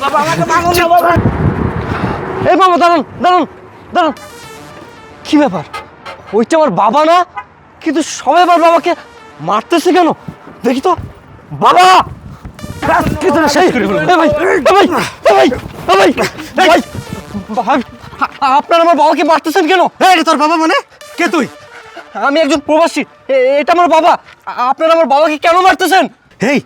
বাবা আমাকে মারো না বাবা। এই বাবা দাঁড়ান দাঁড়ান দাঁড়ান, কি ব্যাপার? ওইটা আমার বাবা না, কিন্তু সবাই আমার বাবাকে মারতেছে কেন? দেখি তো। বাবা আপনার আমার বাবাকে মারতেছেন কেন? তোর বাবা মানে কে তুই? আমি একজন প্রবাসী, এটা আমার বাবা। আপনারা আমার বাবাকে কেন মারতেছেন? হেই,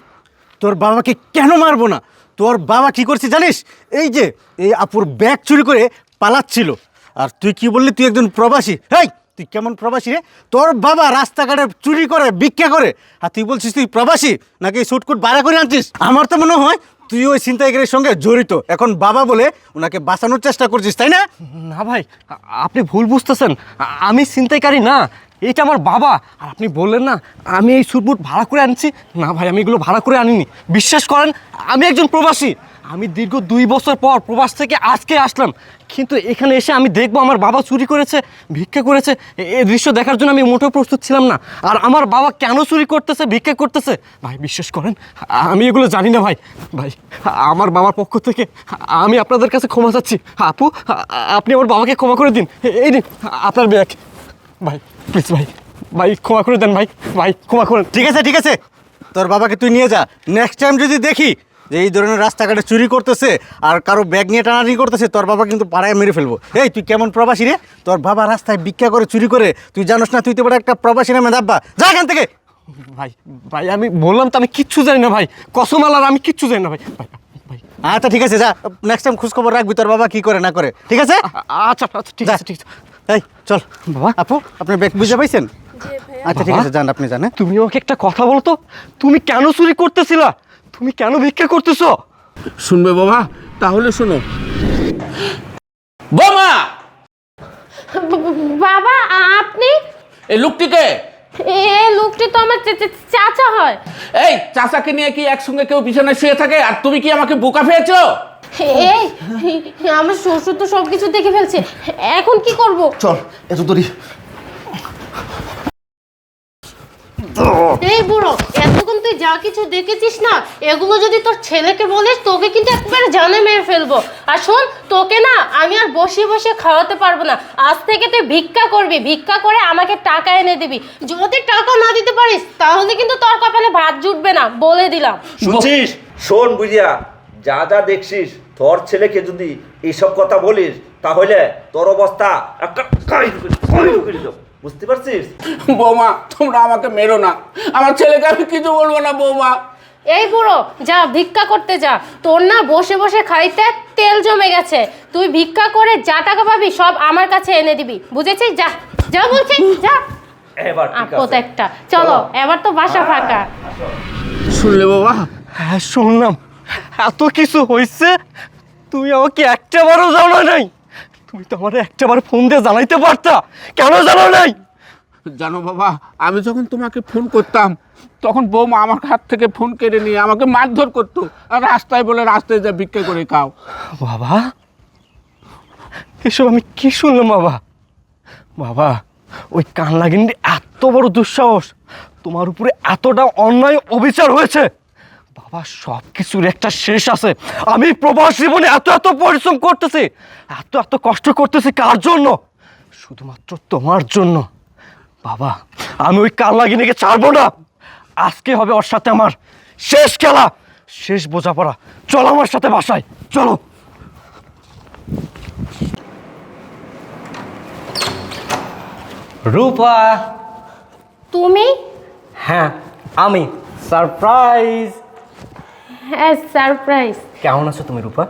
তোর বাবাকে কেন মারবো না? তোর বাবা কি করছে জানিস? এই যে এই আপুর ব্যাগ চুরি করে পালাচ্ছিল, আর তুই কি বললি তুই একজন প্রবাসী? হেই, তুই কেমন প্রবাসী রে? তোর বাবা রাস্তাঘাটে চুরি করে ভিক্ষা করে, আর তুই বলছিস তুই প্রবাসী? নাকি সুটকুট ভাড়া করে আনছিস? আমার তো মনে হয় তুই ওই ছিনতাইকারীর সঙ্গে জড়িত। এখন বাবা বলে ওনাকে বাঁচানোর চেষ্টা করছিস, তাই না? না ভাই, আপনি ভুল বুঝতেছেন। আমি ছিনতাইকারী না, এটা আমার বাবা। আর আপনি বললেন না আমি এই সুটবুট ভাড়া করে আনছি, না ভাই আমি এগুলো ভাড়া করে আনিনি। বিশ্বাস করেন, আমি একজন প্রবাসী। আমি দীর্ঘ 2 বছর পর প্রবাস থেকে আজকে আসলাম, কিন্তু এখানে এসে আমি দেখবো আমার বাবা চুরি করেছে, ভিক্ষা করেছে। এই দৃশ্য দেখার জন্য আমি মোটেও প্রস্তুত ছিলাম না। আর আমার বাবা কেন চুরি করতেছে, ভিক্ষা করতেছে, ভাই বিশ্বাস করেন আমি এগুলো জানি না। ভাই ভাই আমার বাবার পক্ষ থেকে আমি আপনাদের কাছে ক্ষমা চাচ্ছি। আপু, আপনি আমার বাবাকে ক্ষমা করে দিন। এই নিন আপনার ব্যাগ। ভাই প্লিজ ভাই, ভাই ক্ষমা করে দেন। ভাই ভাই ক্ষমা করেন। ঠিক আছে ঠিক আছে, তোর বাবাকে তুই নিয়ে যা। নেক্সট টাইম যদি দেখি যে এই ধরনের রাস্তাঘাটে চুরি করতেছে আর কারো ব্যাগ নিয়ে টানাটানি করতেছে, তোর বাবা কিন্তু পাড়ায় মেরে ফেলবো। এই তুই কেমন প্রবাসী রে? তোর বাবা রাস্তায় ভিক্ষা করে চুরি করে, তুই জানোস না তুই তো বড় একটা প্রবাসী নামে দাব্বা। যা এখান থেকে। ভাই ভাই আমি বললাম তো আমি কিচ্ছু জানি না ভাই, কসম আল্লাহর আমি কিচ্ছু জানি না ভাই। ভাই ভাই আচ্ছা ঠিক আছে, যা। নেক্সট টাইম খোঁজ খবর রাখবি তোর বাবা কি করে না করে, ঠিক আছে? আচ্ছা আচ্ছা ঠিক আছে ঠিক আছে। এই চল বাবা। আপু, আপনার ব্যাগ বুঝে পাইছেন? আচ্ছা ঠিক আছে, যান আপনি জান। তুমি আমাকে একটা কথা বলো তো, তুমি কেন চুরি করতেছিলা? তুমি কেন ভিক্ষা করতেছো? শুনবে বাবা? তাহলে শোনো। বোমা, বাবা আপনি? এই লোকটিকে। এই লোকটি তো আমার চাচা হয়। এই চাচাকে নিয়ে কি একসঙ্গে কেউ বিছানায় শুয়ে থাকে? আর তুমি কি আমাকে বোকা পেয়েছো? এই আমার শ্বশুর তো সবকিছু দেখে ফেলছে, এখন কি করব? চল এত দূরই। এই বুড়ো, এতক্ষণ তুই যা কিছু দেখেছিস না, এগুলো যদি তোর ছেলেকে বলিস তোকে কিন্তু একবারে জানে মেরে ফেলবো। আর শোন, তোকে না আমি আর বসে বসে খাওয়াতে পারবো না। আজ থেকে তুই ভিক্ষা করবি, ভিক্ষা করে আমাকে টাকা এনে দিবি। যদি টাকা না দিতে পারিস তাহলে কিন্তু তোর কপালে ভাত জুটবে না, বলে দিলাম। শুনছিস? শোন বুঝিয়া, যা যা দেখছিস, তোর ছেলেকে যদি এইসব কথা বলিস তাহলে তোর অবস্থা একটা করে দেব, বুঝতে পারছিস? বৌমা, তোমরা আমাকে মেরো না, আমার ছেলেকে আমি কিছু বলবো না বৌমা। এই বুড়ো, যা ভিক্ষা করতে যা। তোর না বসে বসে খাইতে তেল জমে গেছে। তুই ভিক্ষা করে যা টাকা পাবি সব আমার কাছে এনে দিবি, বুঝেছিস? যা যা বলছি, যা। এবার ঠিক আপদ আছে। একটা, চলো এবার তো বাসা ফাঁকা। শুনলে বাবা? হ্যাঁ শুনলাম, এত কিছু হয়েছে, তুমি আমাকে একটা বারও জানো নাই? তুমি তো আমার একটা বার ফোন দিয়ে জানাইতে পারতা, কেন জানো নাই? জানো বাবা, আমি যখন তোমাকে ফোন করতাম তখন বৌমা আমার হাত থেকে ফোন কেড়ে নিয়ে আমাকে মারধর করতো, আর রাস্তায় বলে রাস্তায় যা ভিক্ষা করে খাও। বাবা, এসব আমি কি শুনলাম বাবা? বাবা, ওই কানলাগিন্নি এত বড় দুঃসাহস, তোমার উপরে এতটা অন্যায় অবিচার হয়েছে। বাবা, সব কিছুর একটা শেষ আছে। আমি প্রবাস জীবনে এত এত পরিশ্রম করতেছি, এত এত কষ্ট করতেছি, কার জন্য? শুধুমাত্র তোমার জন্য। বাবা, আমি ওই কানলাগিনিকে ছাড়বো না। আজকে হবে ওর সাথে আমার শেষ খেলা, শেষ বোঝাপড়া। চলো আমার সাথে বাসায়, চলো। রূপা। তুমি? হ্যাঁ আমি। সারপ্রাইজ। হ্যাঁ সারপ্রাইজ। কেমন আছো তুমি রূপা?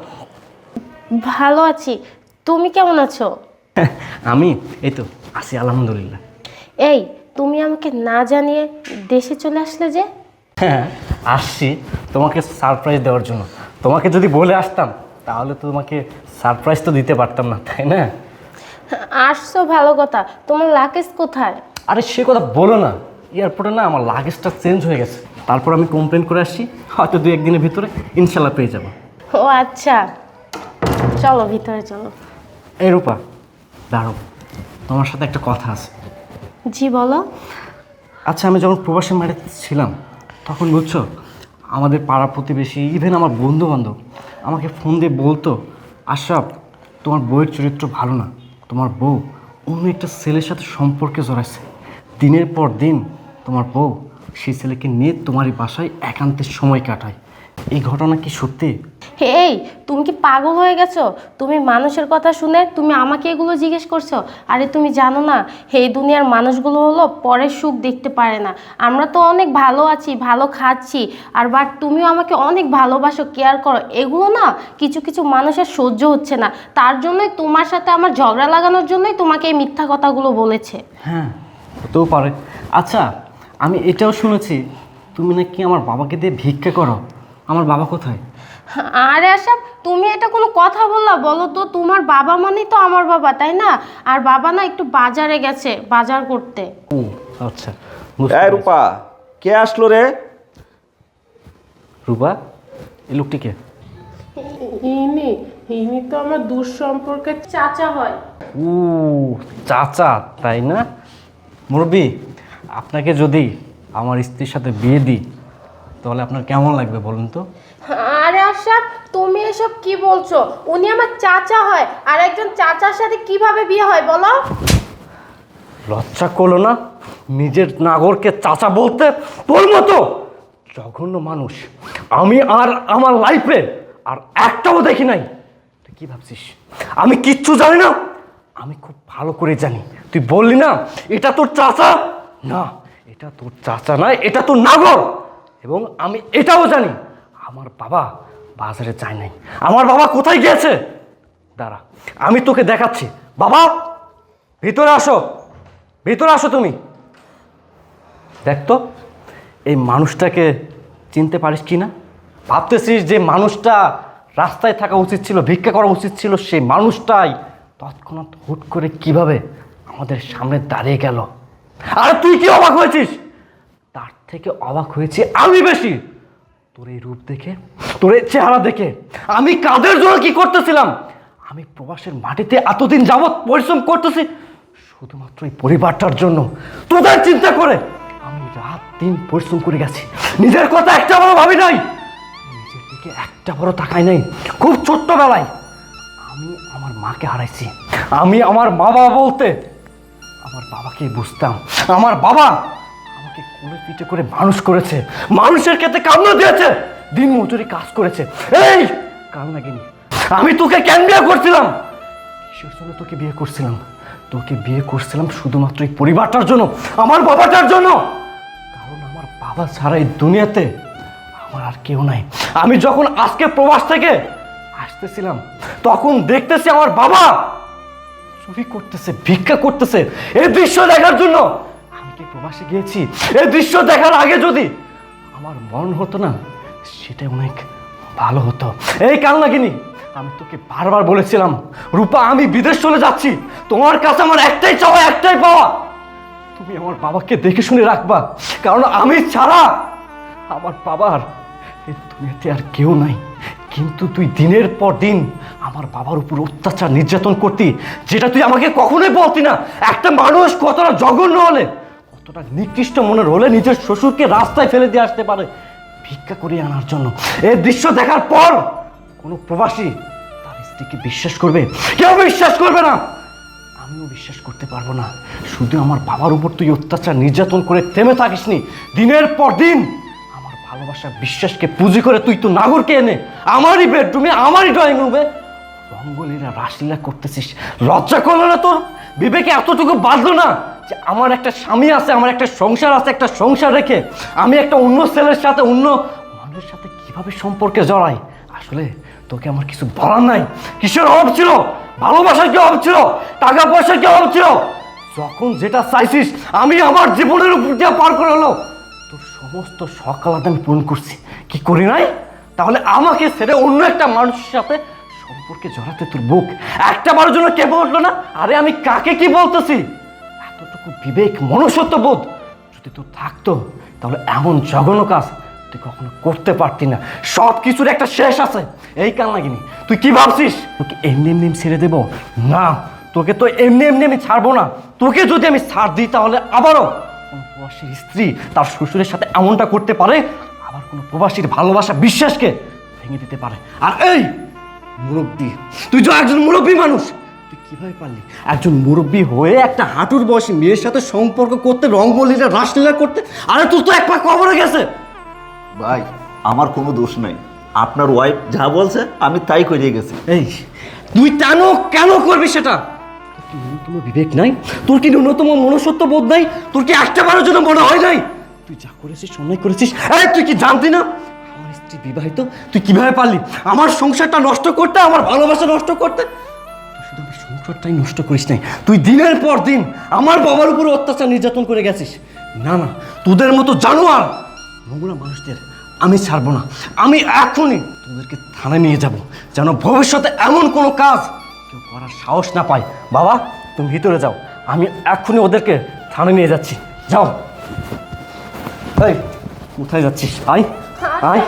ভালো আছি, তুমি কেমন আছো? আমি এই তো আছি আলহামদুলিল্লাহ। এই তুমি আমাকে না জানিয়ে দেশে চলে আসলে যে? হ্যাঁ আসছি তোমাকে সারপ্রাইজ দেওয়ার জন্য। তোমাকে যদি বলে আসতাম তাহলে তো তোমাকে সারপ্রাইজ তো দিতে পারতাম না, তাই না? আসছো ভালো কথা, তোমার লাগেজ কোথায়? আরে সে কথা বলো না, এয়ারপোর্টে না আমার লাগেজটা চেঞ্জ হয়ে গেছে। তারপর আমি কমপ্লেন করে আসছি, হয়তো 2-1 দিনের ভিতরে ইনশাল্লাহ পেয়ে যাবো। ও আচ্ছা, চলো ভিতরে চলো। এই রূপা দাঁড়ো, তোমার সাথে একটা কথা আছে। জি বলো। আচ্ছা, আমি যখন প্রবাসী মাটিতে ছিলাম তখন বুঝছো আমাদের পাড়া প্রতিবেশী ইভেন আমার বন্ধু বান্ধব আমাকে ফোন দিয়ে বলতো, আশরাফ তোমার বউয়ের চরিত্র ভালো না, তোমার বউ অন্য একটা ছেলের সাথে সম্পর্কে জড়াইছে। দিনের পর দিন তোমার বউ সেই ছেলেকে নিয়ে তোমারই বাসায় একান্তের সময় কাটায়। এই ঘটনা কি সত্যি? এই তুমি কি পাগল হয়ে গেছো? তুমি মানুষের কথা শুনে তুমি আমাকে এগুলো জিজ্ঞেস করছো? আরে তুমি জানো না, এই দুনিয়ার মানুষগুলো হলো পরের সুখ দেখতে পারে না। আমরা তো অনেক ভালো আছি, ভালো খাচ্ছি, আর বাট তুমিও আমাকে অনেক ভালোবাসো, কেয়ার করো, এগুলো না কিছু কিছু মানুষের সহ্য হচ্ছে না। তার জন্যই তোমার সাথে আমার ঝগড়া লাগানোর জন্যই তোমাকে এই মিথ্যা কথাগুলো বলেছে। হ্যাঁ, হতেও পারে। আচ্ছা, আমি এটাও শুনেছি তুমি নাকি আমার বাবাকে দিয়ে ভিক্ষা করো। আমার বাবা কোথায়? আরে আশরাফ, তুমি এটা কোনো কথা বললা? বলো তো, তোমার বাবা মানেই তো আমার বাবা, তাই না? আর বাবা না একটু বাজারে গেছে বাজার করতে। ও আচ্ছা। এই রূপা, কে আসলো রে? রূপা, এই লোকটিকে? ইনি তো আমার দূর সম্পর্কের চাচা হয়। ও চাচা, তাই না? মুরব্বি, আপনাকে যদি আমার স্ত্রীর সাথে বিয়ে দিই তাহলে আপনার কেমন লাগবে বলুন তো? আরে আশরাফ, তুমি এসব কি বলছো? উনি আমার চাচা হয়, আর একজন চাচার সাথে কিভাবে বিয়ে হয় বলো? লজ্জা করলো না নিজের নাগরকে চাচা বলতে? তোর মতো জঘন্য মানুষ আমি আর আমার লাইফে আর একটাও দেখি নাই। তুই কি ভাবছিস আমি কিচ্ছু জানি না? আমি খুব ভালো করে জানি। তুই বললি না এটা তোর চাচা, না এটা তোর চাচা নয়, এটা তোর নাগর। এবং আমি এটাও জানি আমার বাবা বাজারে যায় নাই। আমার বাবা কোথায় গিয়েছে? দাঁড়া, আমি তোকে দেখাচ্ছি। বাবা, ভিতরে আসো, ভিতরে আসো। তুমি দেখ তো এই মানুষটাকে চিনতে পারিস কি না? ভাবতেছিস যে মানুষটা রাস্তায় থাকা উচিত ছিল, ভিক্ষা করা উচিত ছিল, সেই মানুষটাই তৎক্ষণাৎ হুট করে কিভাবে আমাদের সামনে দাঁড়িয়ে গেল। আর তুই কি অবাক হয়েছিস? তার থেকে অবাক হয়েছি আমি বেশি। তোর এই রূপ দেখে, তোর এই চেহারা দেখে। আমি কাদের জন্য কি করতেছিলাম? আমি প্রবাসের মাটিতে এতদিন যাবৎ পরিশ্রম করতেছি শুধুমাত্র এই পরিবারটার জন্য, তোদের চিন্তা করে। আমি রাত দিন পরিশ্রম করে গেছি, নিজের কথা একটা বড় ভাবি নাই, নিজের দিকে একটা বড় তাকাই নাই। খুব ছোট্টবেলায় আমি আমার মাকে হারাইছি। আমি আমার মা বাবা বলতে আমার বাবাকে বুঝতাম। আমার বাবা আমাকে কোলে পিঠে করে মানুষ করেছে, মানুষের ক্ষেত্রে কামনা দিয়েছে, দিন মজুরি কাজ করেছে। এই কাল নাগিনি, আমি তোকে কেন বিয়ে করছিলাম? কিসের জন্য তোকে বিয়ে করছিলাম? তোকে বিয়ে করছিলাম শুধুমাত্র এই পরিবারটার জন্য, আমার বাবাটার জন্য। কারণ আমার বাবা ছাড়া এই দুনিয়াতে আমার আর কেউ নাই। আমি যখন আজকে প্রবাস থেকে আসতেছিলাম তখন দেখতেছি আমার বাবা চুরি করতেছে, ভিক্ষা করতেছে। এই দৃশ্য দেখার জন্য আমি কি প্রবাসে গিয়েছি? এই দৃশ্য দেখার আগে যদি আমার মন হতো না, সেটা অনেক ভালো হতো। এই কাল নাগিনি, আমি তোকে বারবার বলেছিলাম রূপা আমি বিদেশ চলে যাচ্ছি, তোমার কাছে আমার একটাই চাওয়া, একটাই পাওয়া, তুমি আমার বাবাকে দেখে শুনে রাখবা। কারণ আমি ছাড়া আমার বাবার এই দুনিয়াতে আর কেউ নাই। কিন্তু তুই দিনের পর দিন আমার বাবার উপর অত্যাচার নির্যাতন করতি, যেটা তুই আমাকে কখনোই বলতি না। একটা মানুষ কতটা জঘন্য হলে, কতটা নিকৃষ্ট মনের হলে নিজের শ্বশুরকে রাস্তায় ফেলে দিয়ে আসতে পারে ভিক্ষা করিয়ে আনার জন্য। এই দৃশ্য দেখার পর কোনো প্রবাসী তার স্ত্রীকে বিশ্বাস করবে? কেউ বিশ্বাস করবে না, আমিও বিশ্বাস করতে পারবো না। শুধু আমার বাবার উপর তুই অত্যাচার নির্যাতন করে থেমে থাকিসনি। দিনের পর দিন আমার ভালোবাসা বিশ্বাসকে পুঁজি করে তুই তো নাগরকে এনে আমারই বেডরুমে, আমারই ড্রয়িং রুমে রঙ্গলীলা রাসলীলা করতেছিস। লজ্জা করলো না তোর? বিবেকে এতটুকু বাঁধলো না যে আমার একটা স্বামী আছে, আমার একটা সংসার আছে, একটা সংসার রেখে আমি একটা অন্য ছেলের সাথে, অন্য মানুষের সাথে কিভাবে সম্পর্কে জড়াই? আসলে তোকে আমার কিছু বলার নাই। কিসের অভাব ছিল? ভালোবাসার কি অভাব ছিল? টাকা পয়সার কি অভাব ছিল? যখন যেটা চাইছিস আমি আমার জীবনের উপর দিয়ে পার করে হলো তোর সমস্ত সকালাতে আমি পূরণ করছি। কি করি নাই? তাহলে আমাকে ছেড়ে অন্য একটা মানুষের সাথে সম্পর্কে জড়াতে তোর বুক একটা বারের জন্য কেঁপে উঠলো না? আরে আমি কাকে কি বলতেছি? এতটুকু বিবেক, মনুষ্যত্ব বোধ যদি তোর থাকতো তাহলে এমন জঘন্য কাজ তুই কখনো করতে পারতি না। সব কিছুর একটা শেষ আছে। এই কাল নাগিনি, তুই কি ভাবছিস তোকে এমনি এমনি ছেড়ে দেবো? না, তোকে তো এমনি এমনি আমি ছাড়বো না। তোকে যদি আমি ছাড় দিই তাহলে আবারও কোন প্রবাসীর স্ত্রী তার শ্বশুরের সাথে এমনটা করতে পারে, আবার কোনো প্রবাসীর ভালোবাসা বিশ্বাসকে ভেঙে দিতে পারে। আর এই মুরব্বী, তুই তো একজন মুরব্বী মানুষ, তুই কিভাবে পারলি একজন মুরব্বী হয়ে একটা হাঁটুর বয়সী মেয়ের সাথে সম্পর্ক করতে, রঙ্গলীলা রাসলীলা করতে? আরে তোর তো এক পা কবরে গেছে। ভাই আমার কোনো দোষ নাই, আপনার ওয়াইফ যা বলছে আমি তাই করে গেছি। এই তুই কেন করবি সেটা? তোর কি ন্যূনতম বিবেক নাই? তোর কি ন্যূনতম মনুষ্যত্ব বোধ নাই? তোর কি একটা বারের জন্য মনে হয় নাই তুই যা করেছিস অন্যায় করেছিস? তুই কি জানতি না আমার স্ত্রী বিবাহিত? তুই কিভাবে পারলি আমার সংসারটা নষ্ট করতে, আমার ভালোবাসা নষ্ট করতে? তুই শুধু আমার সংসারটাই নষ্ট করিস নাই, তুই দিনের পর দিন আমার বাবার উপর অত্যাচার নির্যাতন করে গেছিস। না না, তোদের মতো জানোয়ার নোংরা মানুষদের আমি ছাড়বো না। আমি এখনই তোদেরকে থানায় নিয়ে যাব, যেন ভবিষ্যতে এমন কোনো কাজ কেউ করার সাহস না পায়। বাবা তুমি ভিতরে যাও, আমি এখনই ওদেরকে থানায় নিয়ে যাচ্ছি। যাও। এই কোথায় যাচ্ছিস? আয় আয়।